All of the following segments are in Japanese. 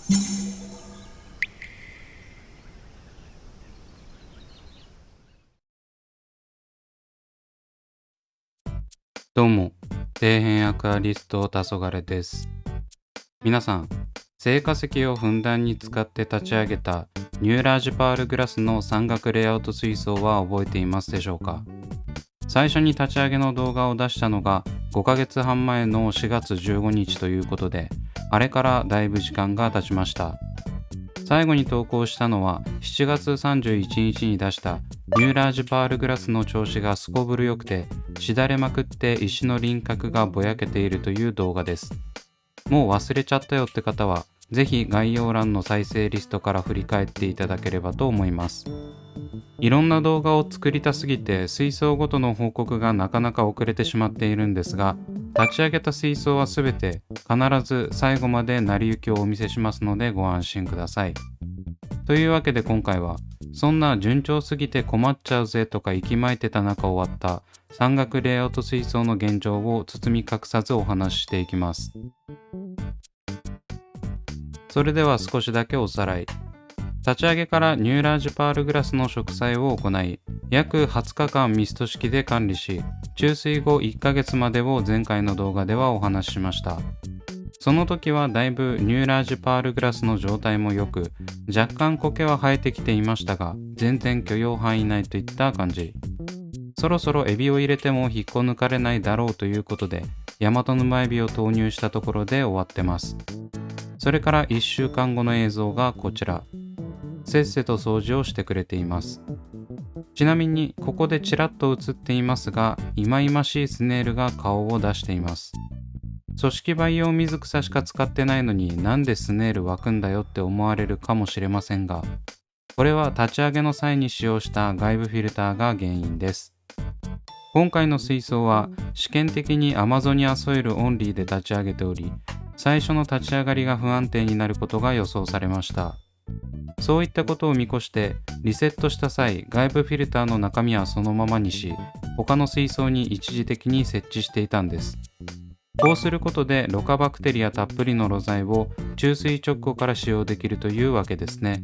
どうも、底辺アクアリスト黄昏です。皆さん、製化石をふんだんに使って立ち上げたニューラージパールグラスの山岳レイアウト水槽は覚えていますでしょうか？最初に立ち上げの動画を出したのが5ヶ月半前の4月15日ということで、あれからだいぶ時間が経ちました。最後に投稿したのは7月31日に出したニューラージパールグラスの調子がすこぶる良くて、しだれまくって石の輪郭がぼやけているという動画です。もう忘れちゃったよって方は、ぜひ概要欄の再生リストから振り返っていただければと思います。いろんな動画を作りたすぎて水槽ごとの報告がなかなか遅れてしまっているんですが、立ち上げた水槽はすべて必ず最後まで成り行きをお見せしますのでご安心ください。というわけで今回は、そんな順調すぎて困っちゃうぜとか息巻いてた中終わった山岳レイアウト水槽の現状を包み隠さずお話ししていきます。それでは少しだけおさらい。立ち上げからニューラージパールグラスの植栽を行い、約20日間ミスト式で管理し、注水後1ヶ月までを前回の動画ではお話ししました。その時はだいぶニューラージパールグラスの状態も良く、若干苔は生えてきていましたが、全然許容範囲内といった感じ。そろそろエビを入れても引っこ抜かれないだろうということで、ヤマトヌマエビを投入したところで終わってます。それから1週間後の映像がこちら。せっせと掃除をしてくれています。ちなみにここでちらっと映っていますが、いまいましいスネールが顔を出しています。組織培養水草しか使ってないのになんでスネール湧くんだよって思われるかもしれませんが、これは立ち上げの際に使用した外部フィルターが原因です。今回の水槽は試験的にアマゾニアソイルオンリーで立ち上げており、最初の立ち上がりが不安定になることが予想されました。そういったことを見越してリセットした際、外部フィルターの中身はそのままにし、他の水槽に一時的に設置していたんです。こうすることでろ過バクテリアたっぷりの露剤を注水直後から使用できるというわけですね。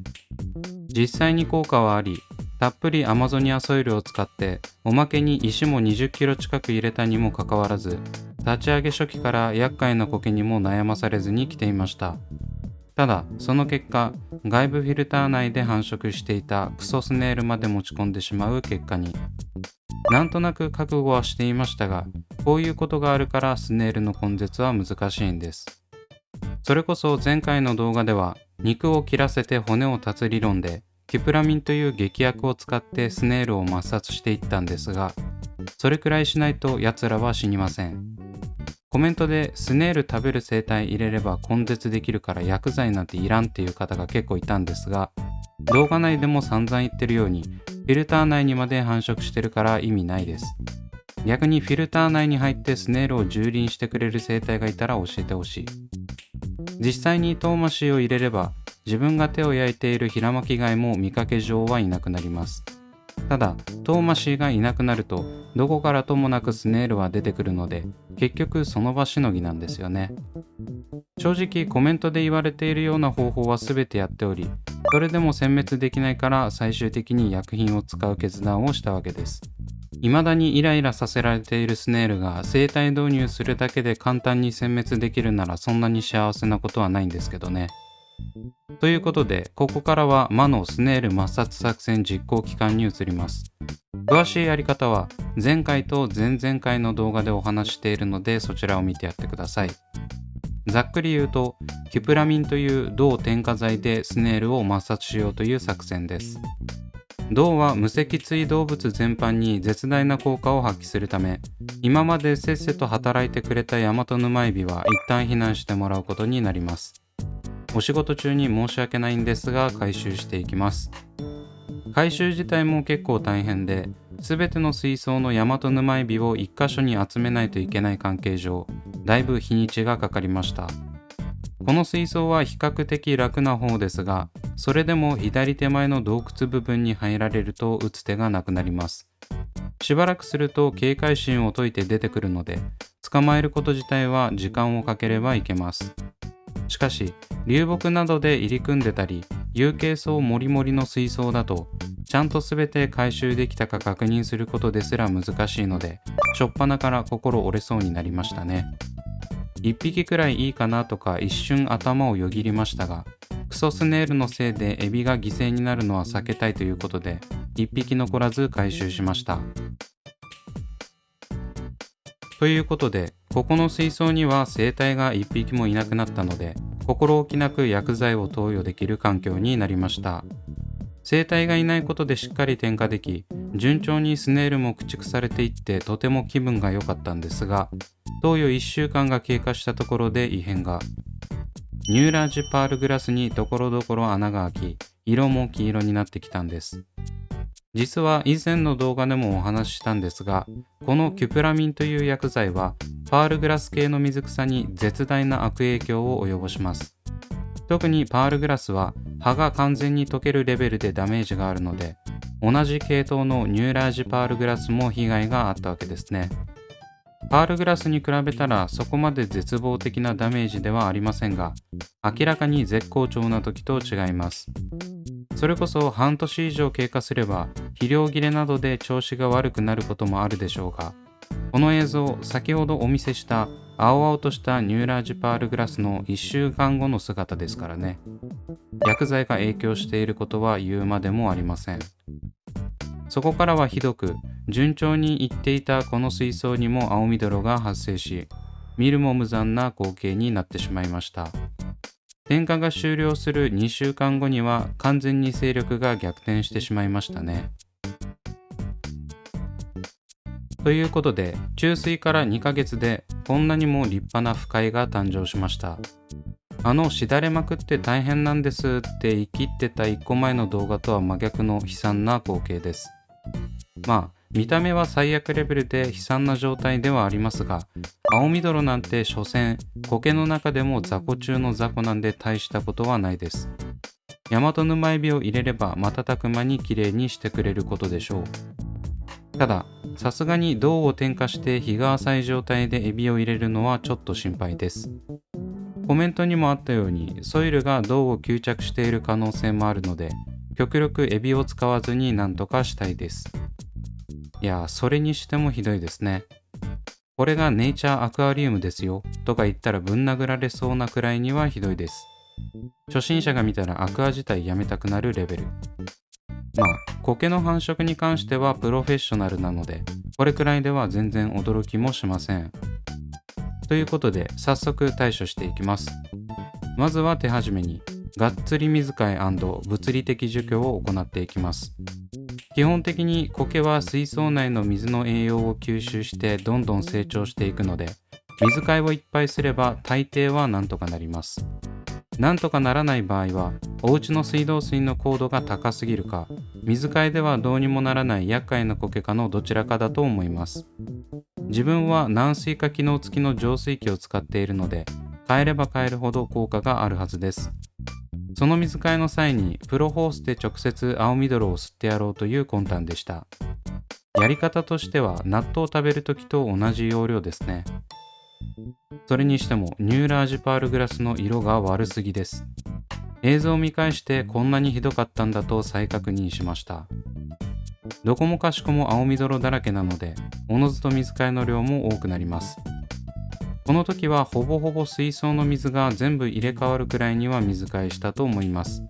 実際に効果はあり、たっぷりアマゾニアソイルを使っておまけに石も20キロ近く入れたにもかかわらず、立ち上げ初期から厄介な苔にも悩まされずに来ていました。ただその結果、外部フィルター内で繁殖していたクソスネールまで持ち込んでしまう結果に。なんとなく覚悟はしていましたが、こういうことがあるからスネールの根絶は難しいんです。それこそ前回の動画では、肉を切らせて骨を断つ理論でキュプラミンという劇薬を使ってスネールを抹殺していったんですが、それくらいしないと奴らは死にません。コメントでスネール食べる生態入れれば根絶できるから薬剤なんていらんっていう方が結構いたんですが、動画内でも散々言ってるようにフィルター内にまで繁殖してるから意味ないです。逆にフィルター内に入ってスネールを蹂躙してくれる生態がいたら教えてほしい。実際にトウマシーを入れれば、自分が手を焼いているヒラマキガイも見かけ上はいなくなります。ただトウマシーがいなくなると、どこからともなくスネールは出てくるので、結局その場しのぎなんですよね。正直コメントで言われているような方法は全てやっており、それでも殲滅できないから最終的に薬品を使う決断をしたわけです。未だにイライラさせられているスネールが生体導入するだけで簡単に殲滅できるなら、そんなに幸せなことはないんですけどね。ということで、ここからは魔のスネール抹殺作戦実行期間に移ります。詳しいやり方は前回と前々回の動画でお話しているので、そちらを見てやってください。ざっくり言うと、キュプラミンという銅添加剤でスネールを抹殺しようという作戦です。銅は無脊椎動物全般に絶大な効果を発揮するため、今までせっせと働いてくれたヤマトヌマエビは一旦避難してもらうことになります。お仕事中に申し訳ないんですが、回収していきます。回収自体も結構大変で、すべての水槽のヤマトヌマエビを一箇所に集めないといけない関係上、だいぶ日にちがかかりました。この水槽は比較的楽な方ですが、それでも左手前の洞窟部分に入られると打つ手がなくなります。しばらくすると警戒心を解いて出てくるので、捕まえること自体は時間をかければいけます。しかし、流木などで入り組んでたり、有形層もりもりの水槽だと、ちゃんと全て回収できたか確認することですら難しいので、しょっぱなから心折れそうになりましたね。一匹くらいいいかなとか一瞬頭をよぎりましたが、クソスネールのせいでエビが犠牲になるのは避けたいということで、一匹残らず回収しました。ということで、ここの水槽には生態が一匹もいなくなったので、心置きなく薬剤を投与できる環境になりました。生態がいないことでしっかり添加でき、順調にスネールも駆逐されていってとても気分が良かったんですが、投与1週間が経過したところで異変が。ニューラージュパールグラスにところどころ穴が開き、色も黄色になってきたんです。実は以前の動画でもお話ししたんですが、このキュプラミンという薬剤はパールグラス系の水草に絶大な悪影響を及ぼします。特にパールグラスは葉が完全に溶けるレベルでダメージがあるので、同じ系統のニューラージパールグラスも被害があったわけですね。パールグラスに比べたらそこまで絶望的なダメージではありませんが、明らかに絶好調な時と違います。それこそ半年以上経過すれば肥料切れなどで調子が悪くなることもあるでしょうが、この映像、先ほどお見せした青々としたニューラージュパールグラスの1週間後の姿ですからね。薬剤が影響していることは言うまでもありません。そこからはひどく、順調にいっていたこの水槽にも青み泥が発生し、見るも無残な光景になってしまいました。添加が終了する2週間後には完全に勢力が逆転してしまいましたね。ということで、注水から2ヶ月でこんなにも立派な腐海が誕生しました。しだれまくって大変なんですって言い切ってた1個前の動画とは真逆の悲惨な光景です。見た目は最悪レベルで悲惨な状態ではありますが、青み泥なんて所詮苔の中でも雑魚中の雑魚なんで大したことはないです。大和沼エビを入れれば瞬く間にきれいにしてくれることでしょう。ただ、さすがに銅を添加して日が浅い状態でエビを入れるのはちょっと心配です。コメントにもあったようにソイルが銅を吸着している可能性もあるので、極力エビを使わずに何とかしたいです。いや、それにしてもひどいですね。これがネイチャーアクアリウムですよとか言ったらぶん殴られそうなくらいにはひどいです。初心者が見たらアクア自体やめたくなるレベル。苔の繁殖に関してはプロフェッショナルなので、これくらいでは全然驚きもしません。ということで、早速対処していきます。まずは手始めに、がっつり水替え&物理的除去を行っていきます。基本的に苔は水槽内の水の栄養を吸収してどんどん成長していくので、水替えをいっぱいすれば大抵はなんとかなります。なんとかならない場合は、お家の水道水の高度が高すぎるか、水替えではどうにもならない厄介な苔かのどちらかだと思います。自分は軟水化機能付きの浄水器を使っているので、変えれば変えるほど効果があるはずです。その水替えの際にプロホースで直接青み泥を吸ってやろうという魂胆でした。やり方としては納豆を食べるときと同じ要領ですね。それにしてもニューラージュパールグラスの色が悪すぎです。映像を見返してこんなにひどかったんだと再確認しました。どこもかしこも青み泥だらけなので、おのずと水替えの量も多くなります。この時はほぼほぼ水槽の水が全部入れ替わるくらいには水替えしたと思います。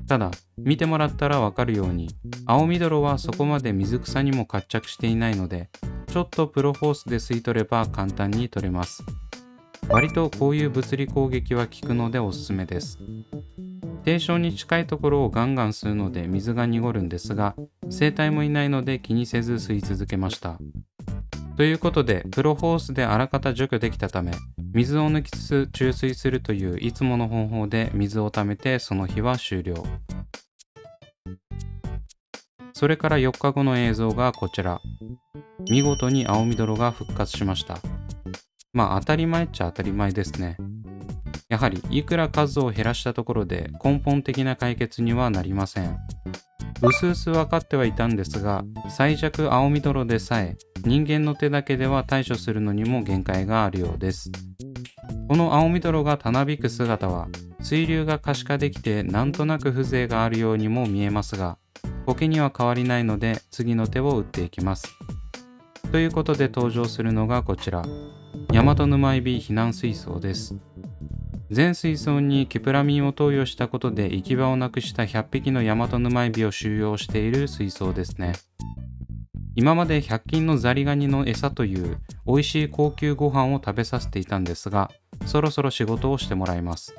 ただ、見てもらったらわかるように、青み泥はそこまで水草にも活着していないので、ちょっとプロホースで吸い取れば簡単に取れます。割とこういう物理攻撃は効くのでおすすめです。低床に近いところをガンガン吸うので水が濁るんですが、生態もいないので気にせず吸い続けました。ということで、プロホースであらかた除去できたため、水を抜きつつ注水するといういつもの方法で水を溜めてその日は終了。それから4日後の映像がこちら。見事に青み泥が復活しました。当たり前っちゃ当たり前ですね。やはりいくら数を減らしたところで根本的な解決にはなりません。うすうす分かってはいたんですが、最弱青み泥でさえ人間の手だけでは対処するのにも限界があるようです。この青みどろがたなびく姿は水流が可視化できてなんとなく風情があるようにも見えますが、苔には変わりないので次の手を打っていきます。ということで登場するのがこちら、大和沼エビ避難水槽です。全水槽にキプラミンを投与したことで行き場をなくした100匹の大和沼エビを収容している水槽ですね。今まで100均のザリガニの餌という美味しい高級ご飯を食べさせていたんですが、そろそろ仕事をしてもらいます。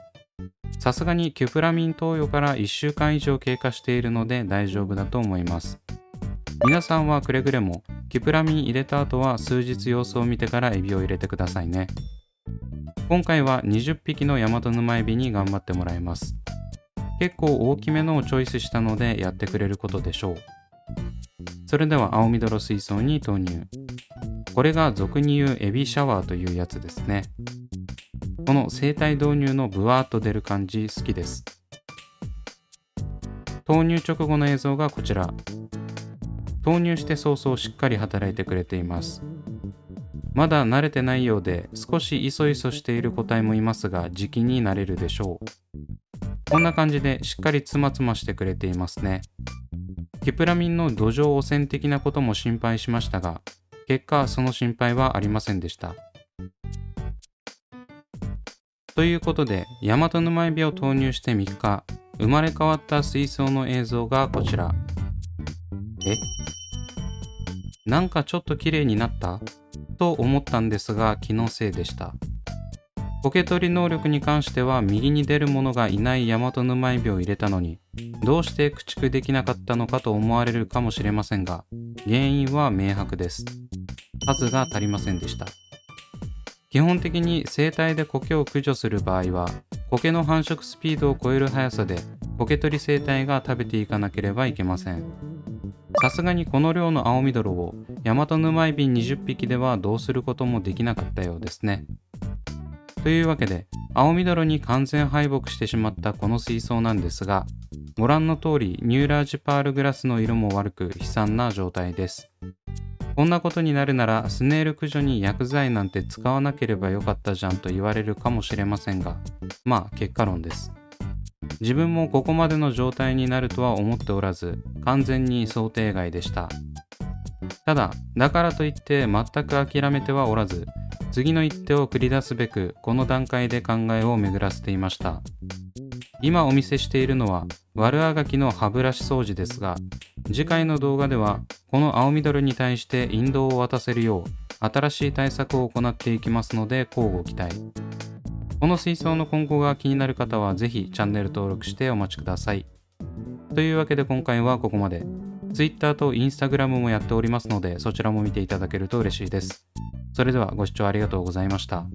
さすがにキプラミン投与から1週間以上経過しているので大丈夫だと思います。皆さんはくれぐれもキプラミン入れた後は数日様子を見てからエビを入れてくださいね。今回は20匹の大和沼エビに頑張ってもらいます。結構大きめのをチョイスしたのでやってくれることでしょう。それでは青みどろ水槽に投入。これが俗に言うエビシャワーというやつですね。この生体導入のブワーっと出る感じ好きです。投入直後の映像がこちら。投入して早々しっかり働いてくれています。まだ慣れてないようで少しいそいそしている個体もいますが、時期に慣れるでしょう。こんな感じでしっかりつまつましてくれていますね。キプラミンの土壌汚染的なことも心配しましたが、結果その心配はありませんでした。ということで、大和沼エビを投入して3日、生まれ変わった水槽の映像がこちら。なんかちょっと綺麗になったと思ったんですが、気のせいでした。苔取り能力に関しては右に出るものがいない大和沼エビを入れたのに、どうして駆逐できなかったのかと思われるかもしれませんが、原因は明白です。数が足りませんでした。基本的に生態で苔を駆除する場合は、苔の繁殖スピードを超える速さで苔取り生態が食べていかなければいけません。さすがにこの量の青みどろを大和沼エビ20匹ではどうすることもできなかったようですね。というわけで、青みどろに完全敗北してしまったこの水槽なんですが、ご覧の通りニューラージパールグラスの色も悪く悲惨な状態です。こんなことになるならスネール駆除に薬剤なんて使わなければよかったじゃんと言われるかもしれませんが、まあ結果論です。自分もここまでの状態になるとは思っておらず、完全に想定外でした。ただ、だからといって全く諦めてはおらず、次の一手を繰り出すべくこの段階で考えを巡らせていました。今お見せしているのは悪あがきの歯ブラシ掃除ですが、次回の動画ではこの青みどろに対して引導を渡せるよう新しい対策を行っていきますので乞うご期待。この水槽の今後が気になる方はぜひチャンネル登録してお待ちください。というわけで今回はここまで。Twitter と Instagram もやっておりますので、そちらも見ていただけると嬉しいです。それではご視聴ありがとうございました。